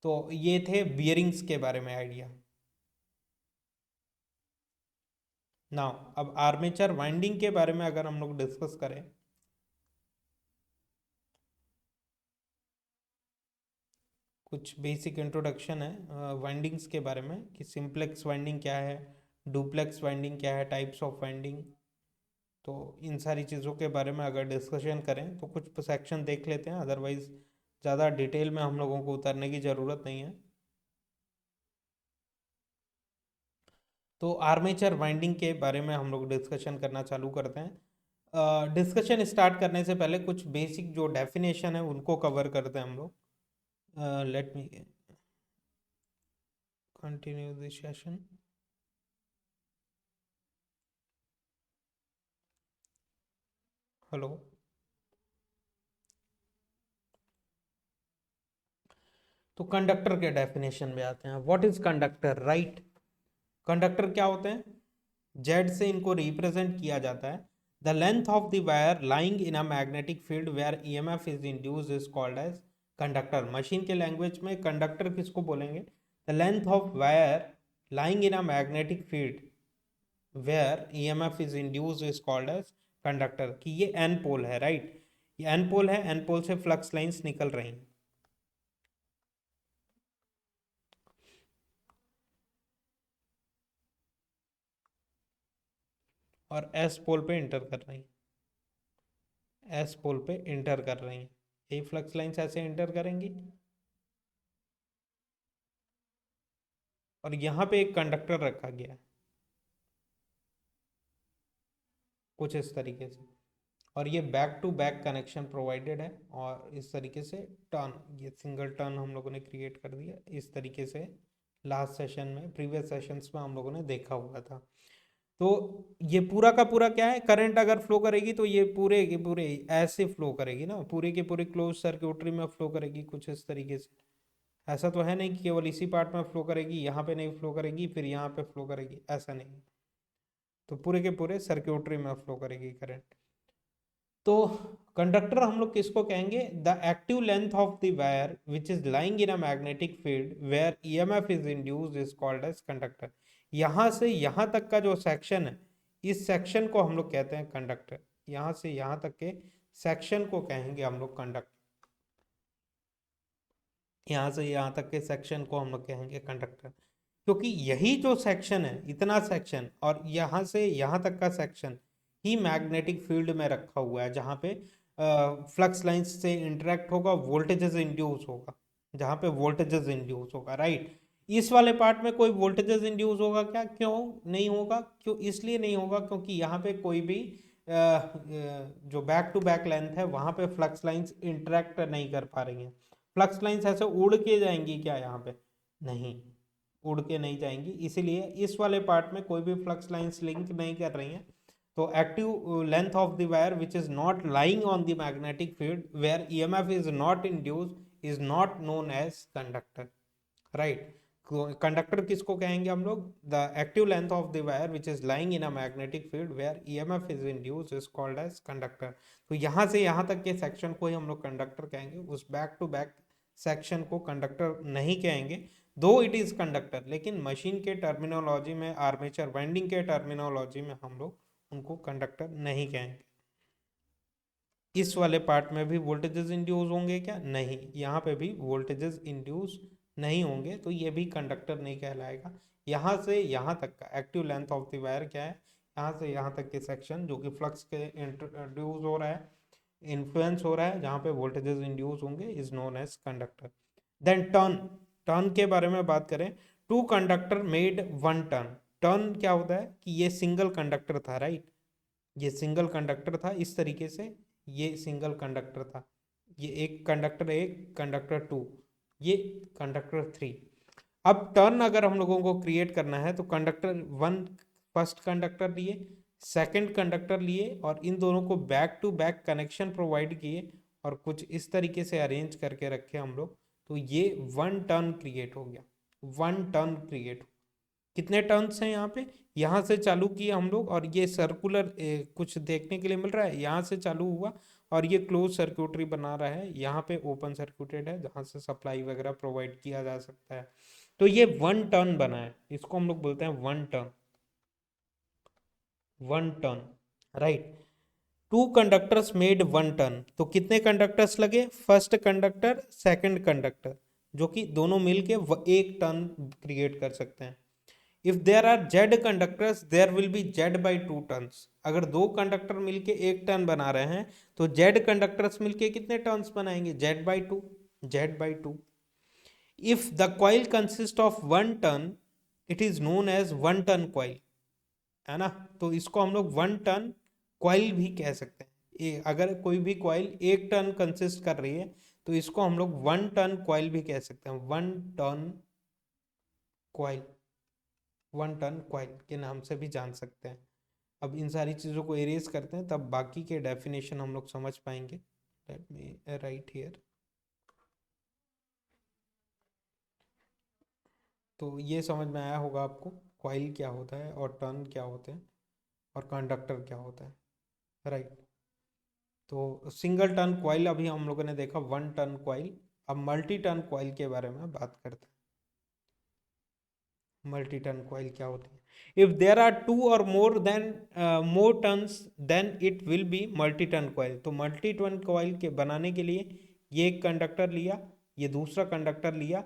तो ये थे बियरिंग्स के बारे में आइडिया। नाउ अब आर्मेचर वाइंडिंग के बारे में अगर हम लोग डिस्कस करें, कुछ बेसिक इंट्रोडक्शन है वाइंडिंग्स के बारे में, कि सिंप्लेक्स वाइंडिंग क्या है, डुप्लेक्स वाइंडिंग क्या है, टाइप्स ऑफ वाइंडिंग। तो इन सारी चीज़ों के बारे में अगर डिस्कशन करें तो कुछ सेक्शन देख लेते हैं, अदरवाइज ज़्यादा डिटेल में हम लोगों को उतरने की ज़रूरत नहीं है। तो आर्मेचर वाइंडिंग के बारे में हम लोग डिस्कशन करना चालू करते हैं। डिस्कशन स्टार्ट करने से पहले कुछ बेसिक जो डेफिनेशन है उनको कवर करते हैं हम लोग। Let me continue this session. Hello. तो कंडक्टर के डेफिनेशन में आते हैं। What is conductor, right. Conductor क्या होते हैं, जेड से इनको रिप्रेजेंट किया जाता है। The length of the wire lying in a magnetic field where EMF is induced is called as conductor. Machine के लैंग्वेज में कंडक्टर किसको बोलेंगे, the length of wire lying in a magnetic field where EMF is induced is called as conductor। कि ये एन पोल है, राइट, ये एन पोल है, एन पोल से फ्लक्स लाइंस निकल रही हैं और एस पोल पे इंटर कर रही हैं, एस पोल पे इंटर कर रही हैं, यही फ्लक्स लाइंस ऐसे इंटर करेंगी। और यहाँ पे एक कंडक्टर रखा गया है कुछ इस तरीके से, और ये back to back connection provided है, और इस तरीके से टर्न, ये सिंगल टर्न हम लोगों ने क्रिएट कर दिया इस तरीके से। लास्ट सेशन में, प्रीवियस सेशंस में हम लोगों ने देखा हुआ था। तो ये पूरा का पूरा क्या है, करंट अगर फ्लो करेगी तो ये पूरे के पूरे ऐसे फ्लो करेगी ना, पूरे के पूरे क्लोज सर्क्यूटरी में फ्लो करेगी कुछ इस तरीके से। ऐसा तो है नहीं कि केवल इसी पार्ट में फ्लो करेगी, यहाँ पे नहीं फ्लो करेगी फिर यहाँ पे फ्लो करेगी, ऐसा नहीं। तो पूरे के पूरे सर्क्यूटरी में फ्लो करेगी करंट। तो कंडक्टर हम लोग किसको कहेंगे, the active length of the wire which is lying in a magnetic field where EMF is induced is called as conductor. यहाँ से यहाँ तक का जो सेक्शन है, इस सेक्शन को हम लोग कहते हैं कंडक्टर। यहाँ से यहाँ तक के सेक्शन को कहेंगे हम लोग कंडक्टर। यहाँ से यहाँ तक के सेक्शन को हम लोग कहेंगे कंडक्टर, क्योंकि यही जो सेक्शन है, इतना सेक्शन और यहाँ से यहाँ तक का सेक्शन ही मैग्नेटिक फील्ड में रखा हुआ है, जहाँ पे फ्लक्स लाइंस से इंटरेक्ट होगा, वोल्टेजेस इंड्यूस होगा, जहाँ पे वोल्टेजेस इंड्यूस होगा, राइट। इस वाले पार्ट में कोई वोल्टेजेस इंड्यूस होगा क्या, क्यों नहीं होगा, क्यों, इसलिए नहीं होगा क्योंकि यहाँ पे कोई भी जो बैक टू बैक लेंथ है वहाँ पे फ्लक्स लाइंस इंटरेक्ट नहीं कर पा रही हैं। फ्लक्स लाइंस ऐसे उड़ के जाएंगी क्या यहाँ पे, नहीं, उड़ के नहीं जाएंगी, इसीलिए इस वाले पार्ट में कोई भी फ्लक्स लाइंस लिंक नहीं कर रही हैं। तो active length of the wire which is not lying on the magnetic field where EMF is not induced is not known as conductor, right. Conductor किसको कहेंगे हम लोग, the active length of the wire which is lying in a magnetic field where EMF is induced is called as conductor. तो यहाँ से यहाँ तक के सेक्शन को ही हम लोग कंडक्टर कहेंगे, उस बैक टू बैक सेक्शन को कंडक्टर नहीं कहेंगे, दो इट इज कंडक्टर, लेकिन मशीन के टर्मिनोलॉजी में, आर्मेचर वाइंडिंग के टर्मिनोलॉजी में हम लोग उनको कंडक्टर नहीं कहेंगे। इस वाले पार्ट में भी वोल्टेजेस इंड्यूस होंगे क्या, नहीं, यहाँ पे भी वोल्टेजेस इंड्यूस नहीं होंगे, तो ये भी कंडक्टर नहीं कहलाएगा। यहाँ से यहाँ तक का active length of the wire क्या है, यहाँ से यहाँ तक के सेक्शन जो कि फ्लक्स के इंट्रोड्यूस हो रहा है, इन्फ्लुएंस हो रहा है, जहाँ पे वोल्टेजेस इंड्यूस होंगे, is known as conductor. Then turn, turn के बारे में बात करें, two conductor made one turn. Turn क्या होता है कि ये सिंगल कंडक्टर था, राइट, ये सिंगल कंडक्टर था इस तरीके से, ये सिंगल कंडक्टर था, ये एक कंडक्टर, एक कंडक्टर टू, ये कंडक्टर थ्री। अब टर्न अगर हम लोगों को क्रिएट करना है तो कंडक्टर वन, फर्स्ट कंडक्टर लिए, सेकंड कंडक्टर लिए, और इन दोनों को back to back connection provide किए और कुछ इस तरीके से अरेंज करके रखे हम लोग, तो ये वन टर्न क्रिएट हो गया, वन टर्न क्रिएट। कितने टर्न्स हैं यहाँ पे, यहाँ से चालू किए हम लोग और ये सर्कुलर कुछ देखने के लिए मिल रहा है, यहाँ से चालू हुआ और ये क्लोज सर्क्यूटरी बना रहा है, यहाँ पे ओपन सर्क्यूटेड है जहाँ से सप्लाई वगैरह प्रोवाइड किया जा सकता है। तो ये वन टर्न बना है, इसको हम लोग बोलते हैं one turn, one turn, right. Two conductors made one turn, तो कितने कंडक्टर्स लगे, फर्स्ट कंडक्टर, सेकंड कंडक्टर, जो कि दोनों मिलके एक टर्न क्रिएट कर सकते हैं। If there are Z conductors there will be Z by to turns. अगर दो कंडक्टर मिलके एक टर्न बना रहे हैं तो जेड कंडक्टर्स मिलके कितने टर्न्स बनाएंगे, Z by two, Z by two. If the coil consist of one turn it is known as one turn coil, है ना। तो इसको हम लोग वन टर्न कॉइल भी कह सकते हैं। अगर कोई भी कॉइल एक टर्न कंसिस्ट कर रही है तो इसको हम लोग वन टर्न कॉइल भी कह सकते हैं, one turn coil, one turn coil के नाम से भी जान सकते हैं। अब इन सारी चीज़ों को एरेज करते हैं तब बाकी के डेफिनेशन हम लोग समझ पाएंगे। लेट मी राइट हियर, तो ये समझ में आया होगा आपको कॉइल क्या होता है और टर्न क्या होते हैं और कंडक्टर क्या होता है, राइट। तो सिंगल टर्न कॉइल अभी हम लोगों ने देखा, वन टर्न कॉइल। अब मल्टी टर्न कॉइल के बारे में बात करते हैं। मल्टी टर्न कॉइल क्या होती है? इफ देयर आर टू और more than more turns then it will be multi turn coil. तो मल्टी टर्न कॉइल के बनाने के लिए ये एक कंडक्टर लिया, ये दूसरा कंडक्टर लिया,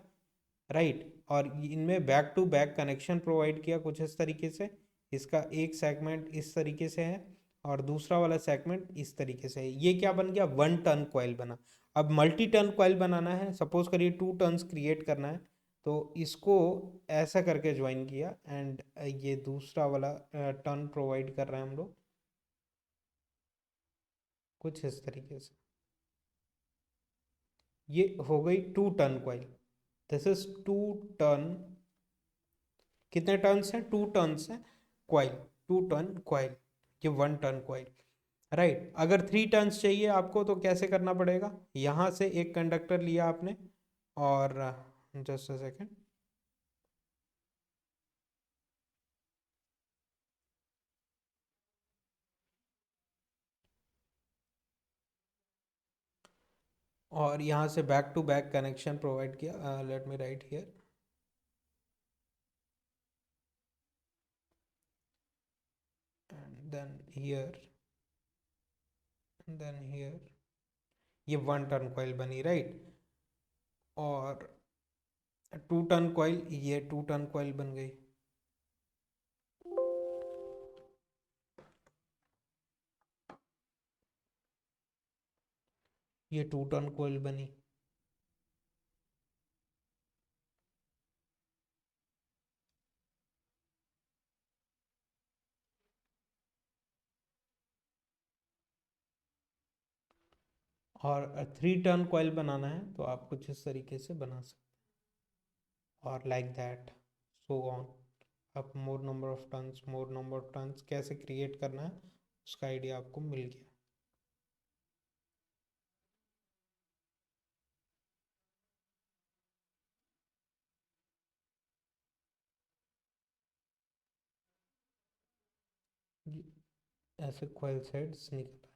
राइट, और इनमें back to back connection provide किया कुछ इस तरीके से। इसका एक सेगमेंट इस तरीके से है और दूसरा वाला सेगमेंट इस तरीके से है। ये क्या बन गया? वन टर्न कॉइल बना। अब मल्टी टर्न कॉइल बनाना है, सपोज करिए टू टर्न्स क्रिएट करना है, तो इसको ऐसा करके ज्वाइन किया एंड ये दूसरा वाला टर्न प्रोवाइड कर रहे हैं हम लोग कुछ इस तरीके से। ये हो गई two turn coil. This is two turn. कितने टर्न्स हैं? टू टर्न्स हैं कॉइल, टू टर्न कॉइल। ये वन टर्न कॉइल, राइट। अगर थ्री टर्न्स चाहिए आपको तो कैसे करना पड़ेगा? यहां से एक कंडक्टर लिया आपने और जस्ट अ सेकेंड, और यहाँ से back to back connection provide किया। Let me write here, and then here, then here. ये वन टर्न कॉइल बनी, राइट। और टू टर्न कॉइल, ये टू टर्न कॉइल बन गई। ये टू टर्न कॉइल बनी। और थ्री टर्न कॉइल बनाना है तो आप कुछ इस तरीके से बना सकते हैं, और लाइक दैट, सो ऑन। अब more number of turns, more number of turns कैसे क्रिएट करना है उसका आइडिया आपको मिल गया। ऐसे कॉइल साइड्स निकल आए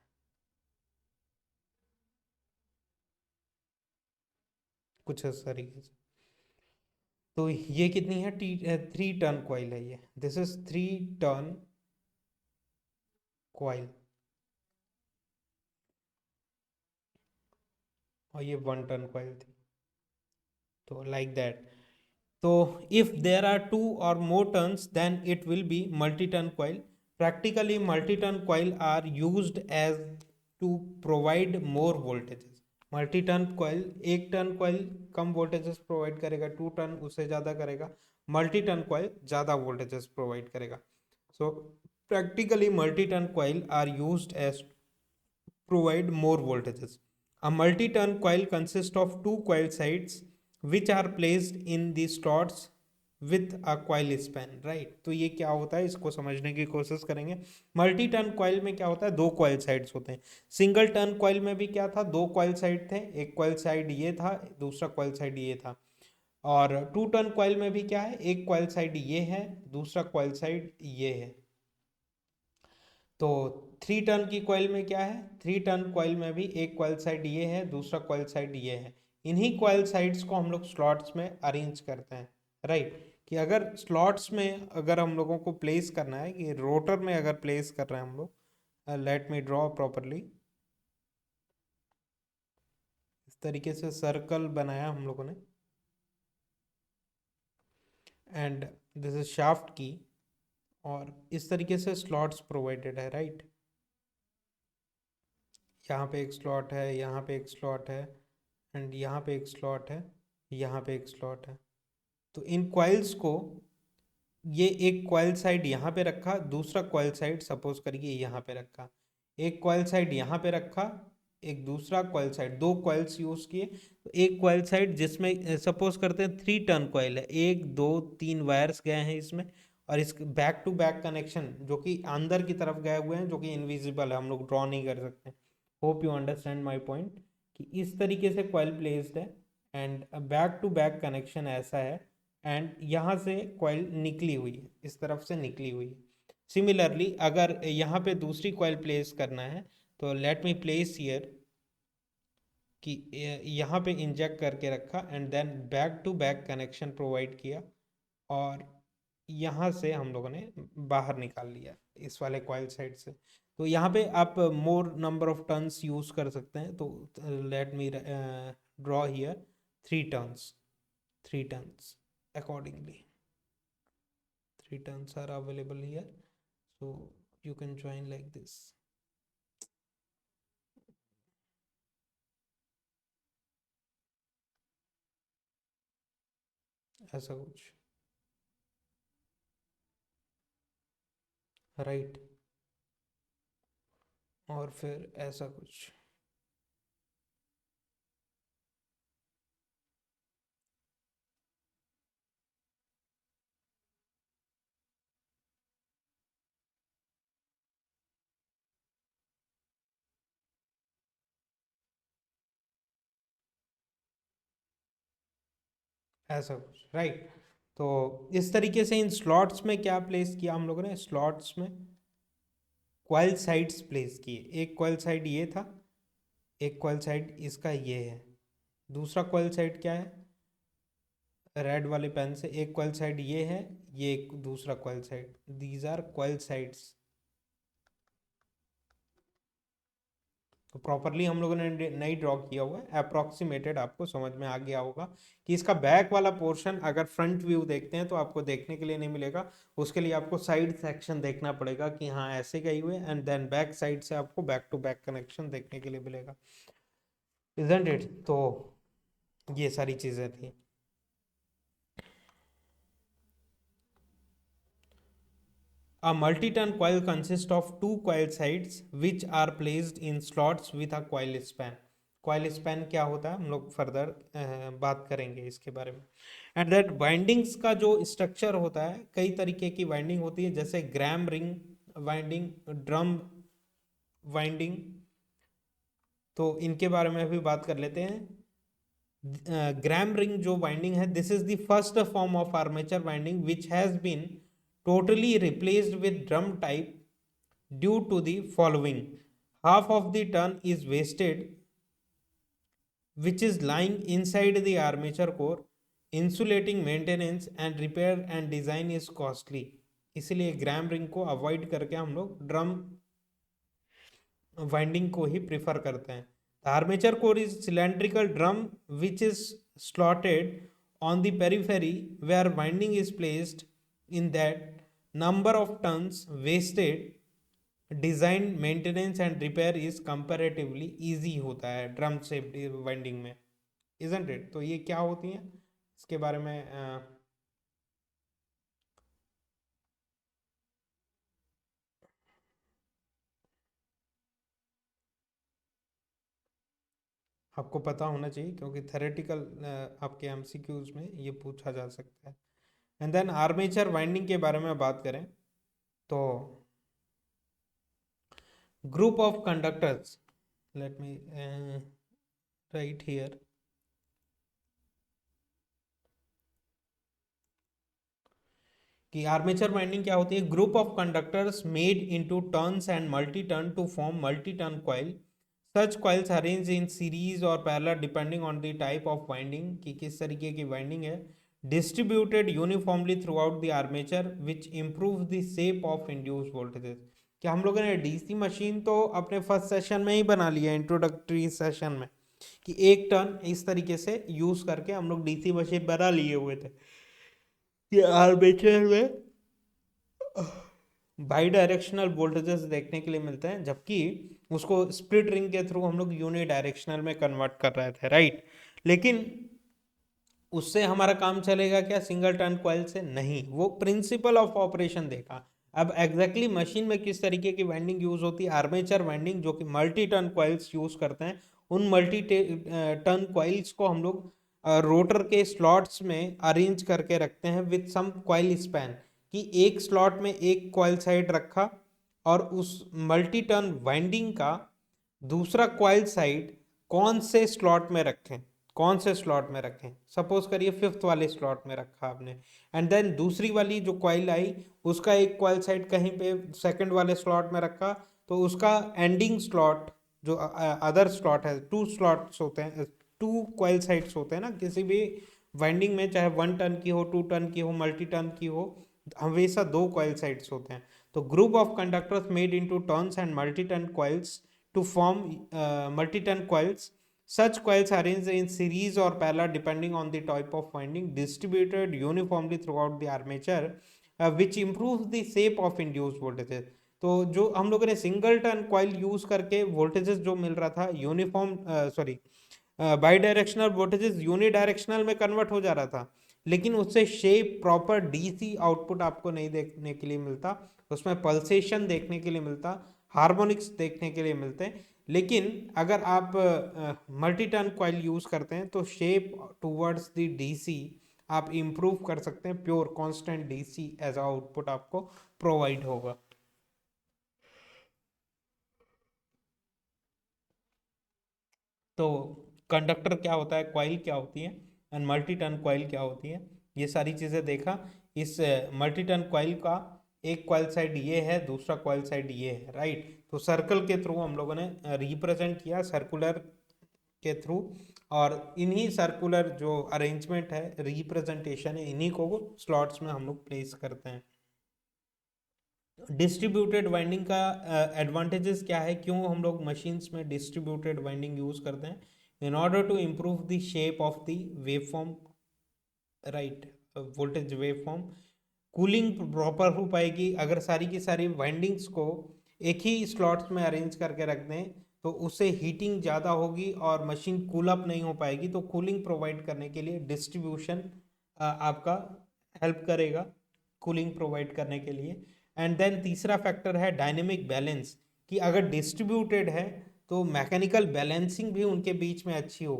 कुछ इस तरीके से। तो ये कितनी है? थ्री टर्न कॉइल है ये। This is three turn coil, और ये वन टर्न कॉइल थी। तो लाइक दैट। तो if there are two or more turns then it will be multi-turn coil. Practically multi-turn coil are used as to provide more voltages. Multi-turn coil, एक टर्न कॉइल कम वोल्टेजेस प्रोवाइड करेगा, टू टर्न उससे ज़्यादा करेगा, मल्टी टर्न कॉइल ज़्यादा वोल्टेजेस प्रोवाइड करेगा। सो practically multi-turn coil are used as provide more voltages. A multi-turn coil consists of two coil sides which are placed in the slots with a coil span, right? तो ये क्या होता है इसको समझने की कोशिश करेंगे। मल्टी टर्न कॉइल में क्या होता है? दो कॉइल साइड्स होते हैं। सिंगल टर्न कॉइल में भी क्या था? दो कॉइल साइड थे, एक कॉइल साइड ये था, दूसरा कॉइल साइड ये था। और टू टर्न कॉइल में भी क्या है? एक कॉइल साइड ये है, दूसरा कॉइल साइड ये है। तो थ्री टर्न की कॉइल में क्या है? थ्री टर्न कॉइल में भी एक कॉइल साइड ये है, दूसरा कॉइल साइड ये है। इन्हीं कॉइल साइड्स को हम लोग स्लॉट्स में अरेंज करते हैं, राइट। कि अगर स्लॉट्स में अगर हम लोगों को प्लेस करना है, कि रोटर में अगर प्लेस कर रहे हैं हम लोग, लेट मी ड्रॉ प्रॉपरली। इस तरीके से सर्कल बनाया हम लोगों ने, एंड दिस इज शाफ्ट की, और इस तरीके से स्लॉट्स प्रोवाइडेड है, राइट। यहाँ पे एक स्लॉट है, यहाँ पे एक स्लॉट है, एंड यहाँ पे एक स्लॉट है, यहाँ पे एक स्लॉट है। तो इन कॉइल्स को, ये एक कॉइल साइड यहाँ पे रखा, दूसरा कॉइल साइड सपोज करिए यहाँ पे रखा, एक कॉइल साइड यहाँ पे रखा, एक दूसरा कॉइल साइड, दो कॉइल्स यूज किए। तो एक कॉइल साइड जिसमें सपोज करते हैं थ्री टर्न कॉइल है, एक दो तीन वायर्स गए हैं इसमें, और इस बैक टू बैक कनेक्शन जो कि अंदर की तरफ गए हुए हैं, जो कि इनविजिबल है, हम लोग ड्रॉ नहीं कर सकते। Hope you understand my point, कि इस तरीके से कॉइल प्लेस्ड है and back to back connection ऐसा है, एंड यहाँ से कॉइल निकली हुई है, इस तरफ से निकली हुई है। सिमिलरली अगर यहाँ पे दूसरी कॉइल प्लेस करना है तो लेट मी प्लेस हियर कि यहाँ पे इंजेक्ट करके रखा and then back to back connection provide किया और यहाँ से हम लोगों ने बाहर निकाल लिया इस वाले कॉइल साइड से। तो यहाँ पे आप मोर नंबर ऑफ टर्न्स यूज कर सकते हैं। तो let me draw here 3 turns, 3 turns accordingly, 3 turns are available here, so you can join like this। ऐसा कुछ, राइट, और फिर ऐसा कुछ। ऐसा कुछ, राइट। तो इस तरीके से इन स्लॉट्स में क्या प्लेस किया हम लोगों ने, स्लॉट्स में कॉइल साइड्स प्लेस किए। एक कॉइल साइड ये था, एक कॉइल साइड इसका ये है, दूसरा कॉइल साइड क्या है रेड वाले पेन से, एक कॉइल साइड ये है, ये एक दूसरा coil side, these are coil sides. तो प्रॉपरली हम लोगों ने नहीं ड्रॉ किया हुआ है, अप्रोक्सीमेटेड आपको समझ में आ गया होगा कि इसका बैक वाला पोर्शन अगर फ्रंट व्यू देखते हैं तो आपको देखने के लिए नहीं मिलेगा, उसके लिए आपको साइड सेक्शन देखना पड़ेगा कि हाँ ऐसे गई हुए, एंड देन बैक साइड से आपको बैक टू बैक कनेक्शन देखने के लिए मिलेगा, इजंट इट। तो ये सारी चीजें थी। A multi-turn coil consists of two coil sides which are placed in slots with a coil span। coil span क्या होता है हम लोग फर्दर बात करेंगे इसके बारे में। एंड दैट वाइंडिंग्स का जो स्ट्रक्चर होता है, कई तरीके की वाइंडिंग होती है, जैसे Gramme ring winding, drum winding, तो इनके बारे में भी बात कर लेते हैं। ग्रैम रिंग जो वाइंडिंग है, this is the first form of armature winding which has been totally replaced with drum type due to the following: half of the turn is wasted which is lying inside the armature core, insulating maintenance and repair and design is costly। इसलिए ग्रैम रिंग को अवॉइड करके हम लोग ड्रम वाइंडिंग को ही प्रिफर करते हैं। The armature core is cylindrical drum which is slotted on the periphery where winding is placed। In that number of tons wasted, design maintenance and repair is comparatively easy होता है ड्रम से वाइंडिंग में, isn't it? तो ये क्या होती हैं इसके बारे में आपको पता होना चाहिए, क्योंकि थेरेटिकल आपके एमसीक्यूज में ये पूछा जा सकता है। एंड देन आर्मेचर वाइंडिंग के बारे में बात करें तो group of conductors, let me write here, कि आर्मेचर वाइंडिंग क्या होती है, group of conductors made into turns and multi turn to form multi turn coil. Such coils arrange in series और parallel depending on the type of winding, कि किस तरीके की वाइंडिंग है, distributed uniformly throughout the armature which improve the shape of induced voltages. क्या हम लोगों ने डीसी मशीन तो अपने फर्स्ट सेशन में ही बना लिया, इंट्रोडक्टरी सेशन में, कि एक टर्न इस तरीके से यूज करके हम लोग डीसी मशीन बना लिए हुए थे। ये आर्मेचर में बाई डायरेक्शनल वोल्टेजेस देखने के लिए मिलते हैं, जबकि उसको स्प्लिट रिंग के थ्रू हम लोग यूनि डायरेक्शनल में कन्वर्ट कर रहे थे, राइट। लेकिन उससे हमारा काम चलेगा क्या सिंगल टर्न कॉइल से? नहीं, वो प्रिंसिपल ऑफ ऑपरेशन देखा। अब एग्जैक्टली मशीन में किस तरीके की वाइंडिंग यूज होती है, आर्मेचर वाइंडिंग जो कि मल्टी टर्न कॉइल्स यूज करते हैं, उन मल्टी टर्न कॉइल्स को हम लोग रोटर के स्लॉट्स में अरेंज करके रखते हैं विथ सम कॉइल स्पैन, कि एक स्लॉट में एक कॉइल साइड रखा और उस मल्टी टर्न वाइंडिंग का दूसरा कॉइल साइड कौन से स्लॉट में रखें, कौन से स्लॉट में रखें। सपोज करिए फिफ्थ वाले स्लॉट में रखा आपने, एंड देन दूसरी वाली जो कॉइल आई उसका एक कॉइल साइड कहीं पे सेकंड वाले स्लॉट में रखा, तो उसका एंडिंग स्लॉट जो अदर स्लॉट है, टू स्लॉट्स होते हैं, टू कॉइल साइड्स होते हैं ना किसी भी वाइंडिंग में, चाहे 1 टन की हो, 2 टन की हो, मल्टी टन की हो, हमेशा दो कॉइल साइड्स होते हैं। तो group of conductors made into turns and multi turn coils to form multi turn coils. Such coils are arranged in series or parallel depending on the type of winding, distributed uniformly throughout the armature, which improves the shape of induced voltages. तो जो हम लोगों ने सिंगल टर्न कॉइल यूज करके वोल्टेजेस जो मिल रहा था uniform, sorry, bidirectional voltages unidirectional में कन्वर्ट हो जा रहा था, लेकिन उससे शेप प्रॉपर डीसी आउटपुट आपको नहीं देखने के लिए मिलता, उसमें पल्सेशन देखने के लिए मिलता, हार्मोनिक्स देखने के लिए मिलते हैं। लेकिन अगर आप मल्टी टर्न कॉइल यूज करते हैं तो शेप टूवर्ड्स द डीसी आप इम्प्रूव कर सकते हैं, pure constant DC as output आपको प्रोवाइड होगा। तो कंडक्टर क्या होता है, कॉइल क्या होती है, एंड मल्टी टर्न कॉइल क्या होती है, ये सारी चीज़ें देखा। इस मल्टी टर्न कॉइल का एक कॉइल साइड ये है, दूसरा कॉइल साइड ये है, राइट। तो सर्कल के थ्रू हम लोगों ने रिप्रेजेंट किया, सर्कुलर के थ्रू, और इन्हीं सर्कुलर जो अरेंजमेंट है, रिप्रेजेंटेशन है, इन्हीं को स्लॉट्स में हम लोग प्लेस करते हैं। डिस्ट्रीब्यूटेड वाइंडिंग का एडवांटेजेस क्या है, क्यों हम लोग मशीन्स में डिस्ट्रीब्यूटेड वाइंडिंग यूज करते हैं? In order to improve the shape of the wave form, right, voltage wave form. Cooling proper हो पाएगी अगर सारी की सारी वाइंडिंग्स को एक ही स्लॉट्स में अरेंज करके रख दें, तो उससे हीटिंग ज़्यादा होगी और मशीन कूल अप नहीं हो पाएगी। तो कूलिंग प्रोवाइड करने के लिए डिस्ट्रीब्यूशन आपका हेल्प करेगा, कूलिंग प्रोवाइड करने के लिए। एंड देन तीसरा फैक्टर है डायनेमिक बैलेंस, कि अगर डिस्ट्रीब्यूटेड है तो मैकेनिकल बैलेंसिंग भी उनके बीच में अच्छी हो।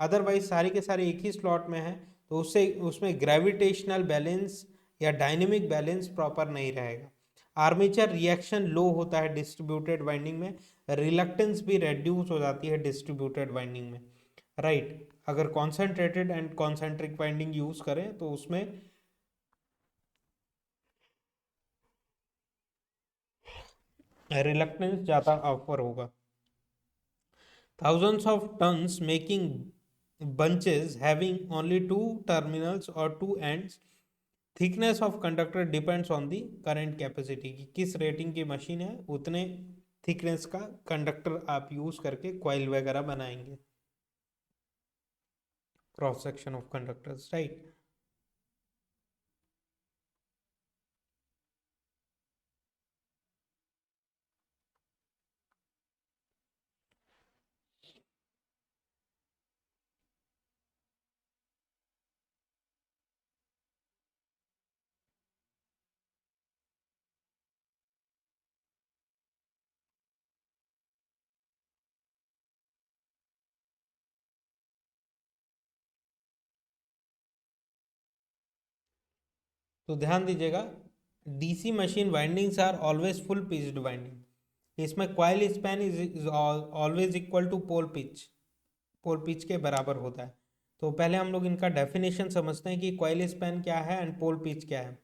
अदरवाइज सारे के सारे एक ही स्लॉट में है तो उससे उसमें ग्रेविटेशनल बैलेंस या डायनेमिक बैलेंस प्रॉपर नहीं रहेगा। आर्मेचर रिएक्शन लो होता है डिस्ट्रीब्यूटेड वाइंडिंग में, रिलक्टेंस भी रेड्यूस हो जाती है डिस्ट्रीब्यूटेड वाइंडिंग में, राइट। अगर concentrated and concentric winding use करें तो उसमें रिलक्टेंस ज़्यादा ऑफर होगा। Thousands of tons making bunches having only two terminals or two ends. Thickness of conductor depends on the current capacity, की किस रेटिंग की मशीन है उतने थिकनेस का कंडक्टर आप यूज करके कॉइल वगैरह बनाएंगे, cross section of conductors, right. तो ध्यान दीजिएगा, DC machine windings are always full pitched winding, इसमें coil span is always equal to pole pitch के बराबर होता है। तो पहले हम लोग इनका डेफिनेशन समझते हैं कि कॉइल स्पैन क्या है एंड पोल पिच क्या है।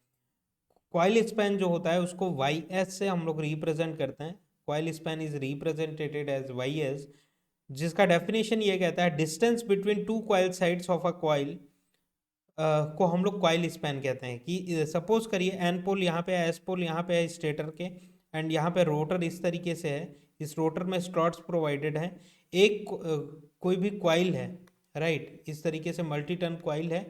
कॉइल स्पैन जो होता है उसको वाई एस से हम लोग रिप्रेजेंट करते हैं, coil span is represented as Y S, जिसका डेफिनेशन ये कहता है distance between two coil sides of a coil को हम लोग कॉइल स्पैन कहते हैं। कि सपोज करिए एन पोल यहाँ पे है, एस पोल यहाँ पे है स्टेटर के, एंड यहाँ पे रोटर इस तरीके से है, इस रोटर में स्लॉट्स प्रोवाइडेड हैं, एक कोई भी कॉइल है, राइट, इस तरीके से मल्टी टर्न कॉइल है।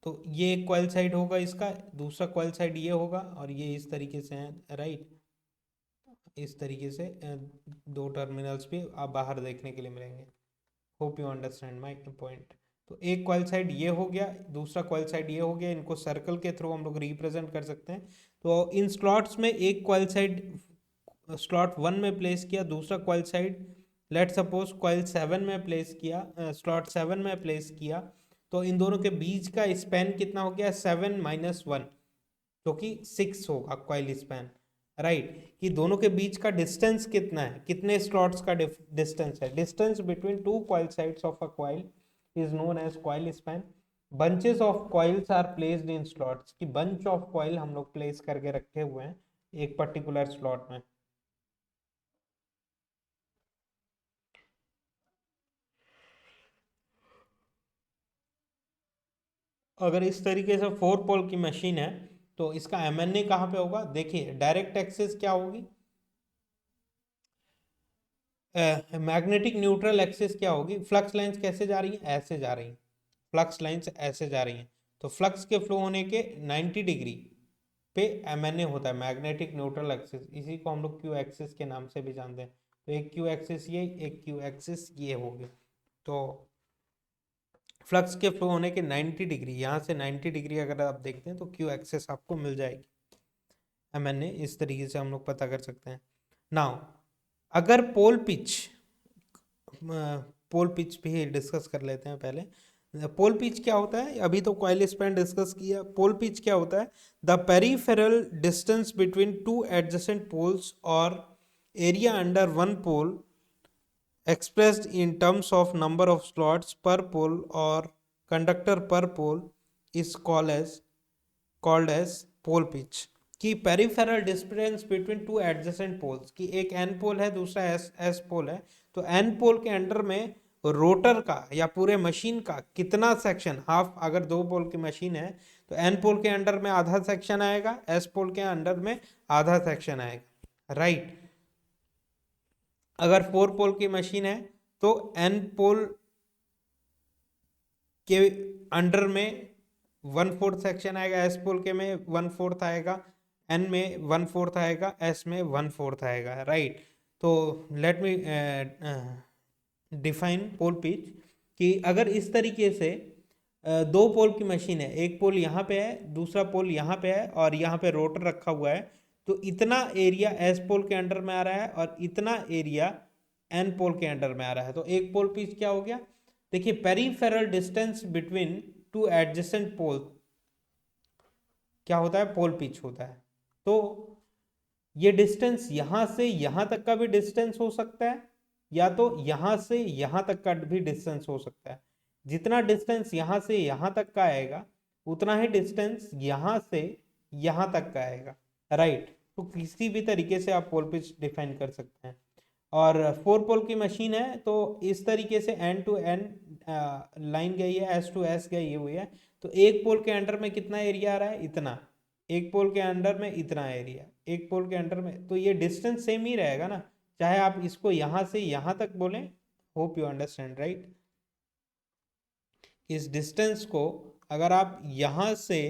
तो ये एक कॉइल साइड होगा इसका, दूसरा कॉइल साइड ये होगा, और ये इस तरीके से है, राइट। इस तरीके से दो टर्मिनल्स भी आप बाहर देखने के लिए मिलेंगे। Hope you understand my point. तो एक कॉइल साइड ये हो गया, दूसरा कॉइल साइड ये हो गया, इनको सर्कल के थ्रू हम लोग रिप्रेजेंट कर सकते हैं। तो इन स्लॉट्स में एक कॉइल साइड स्लॉट 1 में प्लेस किया, दूसरा coil side let suppose coil 7 में प्लेस किया, स्लॉट 7 में प्लेस किया, तो इन दोनों के बीच का स्पैन कितना हो गया, 7 - 1, जो कि 6 होगा कॉइल स्पैन, राइट, कि दोनों के बीच का डिस्टेंस कितना है, कितने स्लॉट्स का डिस्टेंस है। Distance between two coil sides of a coil is known as coil span. Bunches of coils are placed in slots, कि बंच ऑफ कॉइल हम लोग प्लेस करके रखे हुए हैं एक पर्टिकुलर स्लॉट में। अगर इस तरीके से 4 पोल की मशीन है तो इसका एमएनए कहाँ पे होगा, देखिए डायरेक्ट एक्सिस क्या होगी, मैग्नेटिक न्यूट्रल एक्सिस क्या होगी, फ्लक्स लाइंस कैसे जा रही हैं, ऐसे जा रही हैं, फ्लक्स लाइंस ऐसे जा रही हैं, तो फ्लक्स के फ्लो होने के 90 डिग्री पे एमएनए होता है, मैग्नेटिक न्यूट्रल एक्सिस। इसी को हम लोग क्यू एक्सिस के नाम से भी जानते हैं। तो एक क्यू एक्सिस ये, एक क्यू एक्सिस ये होगी। तो फ्लक्स के फ्लो होने के 90 डिग्री, यहाँ से 90 डिग्री अगर आप देखते हैं तो क्यू एक्सिस आपको मिल जाएगी। एमएनए इस तरीके से हम लोग पता कर सकते हैं। नाउ अगर पोल पिच भी डिस्कस कर लेते हैं पहले। पोल पिच क्या होता है, अभी तो कॉइल स्पैन डिस्कस किया। पोल पिच क्या होता है, the peripheral distance between two adjacent poles और area under one pole expressed in terms of number of slots per pole or conductor per pole is called as pole pitch। कि peripheral distance between two adjacent poles, कि एक एन पोल है दूसरा एस पोल है, तो एन पोल के अंडर में रोटर का या पूरे मशीन का कितना सेक्शन, हाफ, अगर 2 पोल की मशीन है तो एन पोल के अंडर में आधा सेक्शन आएगा, एस पोल के अंडर में आधा सेक्शन आएगा, राइट। अगर 4 पोल की मशीन है तो एन पोल के अंडर में 1/4 सेक्शन आएगा, एस पोल के में 1/4 आएगा, एन में 1/4 आएगा, एस में 1/4 आएगा, राइट। तो let me define pole pitch, कि अगर इस तरीके से 2 पोल की मशीन है, एक पोल यहाँ पे है दूसरा पोल यहाँ पे है और यहाँ पे रोटर रखा हुआ है, तो इतना एरिया एस पोल के अंडर में आ रहा है और इतना एरिया एन पोल के अंडर में आ रहा है, तो एक पोल पिच क्या हो गया। देखिए peripheral distance between two adjacent pole क्या होता है, पोल पिच होता है। तो ये डिस्टेंस यहां से यहां तक का भी डिस्टेंस हो सकता है, या तो यहां से यहां तक का भी डिस्टेंस हो सकता है। जितना डिस्टेंस यहां से यहां तक का आएगा उतना ही डिस्टेंस यहां से यहां तक का आएगा, राइट। तो किसी भी तरीके से आप पोल पिच डिफाइन कर सकते हैं। और 4 पोल की मशीन है तो इस तरीके से एन टू एन लाइन गई है, एस टू एस गई हुई है, तो एक पोल के अंडर में कितना एरिया आ रहा है, इतना, एक पोल के अंडर में इतना एरिया, एक पोल के अंडर में, तो ये डिस्टेंस सेम ही रहेगा ना, चाहे आप इसको यहां से यहां तक बोलें। Hope you understand, right. इस डिस्टेंस को अगर आप यहां से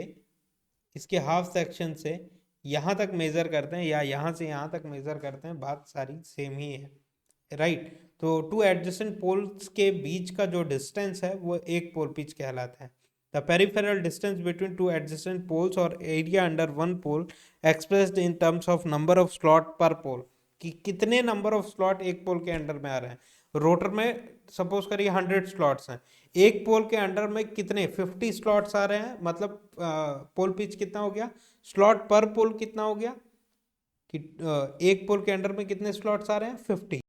इसके हाफ सेक्शन से यहां तक मेजर करते हैं या यहां से यहां तक मेजर करते हैं, बात सारी सेम ही है, राइट। तो टू एडजेसेंट पोल्स के बीच का जो डिस्टेंस है वो एक पोल पिच कहलाता है। The peripheral distance between two adjacent poles और area under one pole expressed in terms of number of slot per pole, कि कितने नंबर ऑफ स्लॉट एक पोल के अंडर में आ रहे हैं। रोटर में सपोज करिए 100 स्लॉट्स हैं, एक पोल के अंडर में कितने 50 स्लॉट्स आ रहे हैं, मतलब पोल पिच कितना हो गया, स्लॉट पर पोल कितना हो गया, कि एक पोल के अंडर में कितने स्लॉट्स आ रहे हैं 50।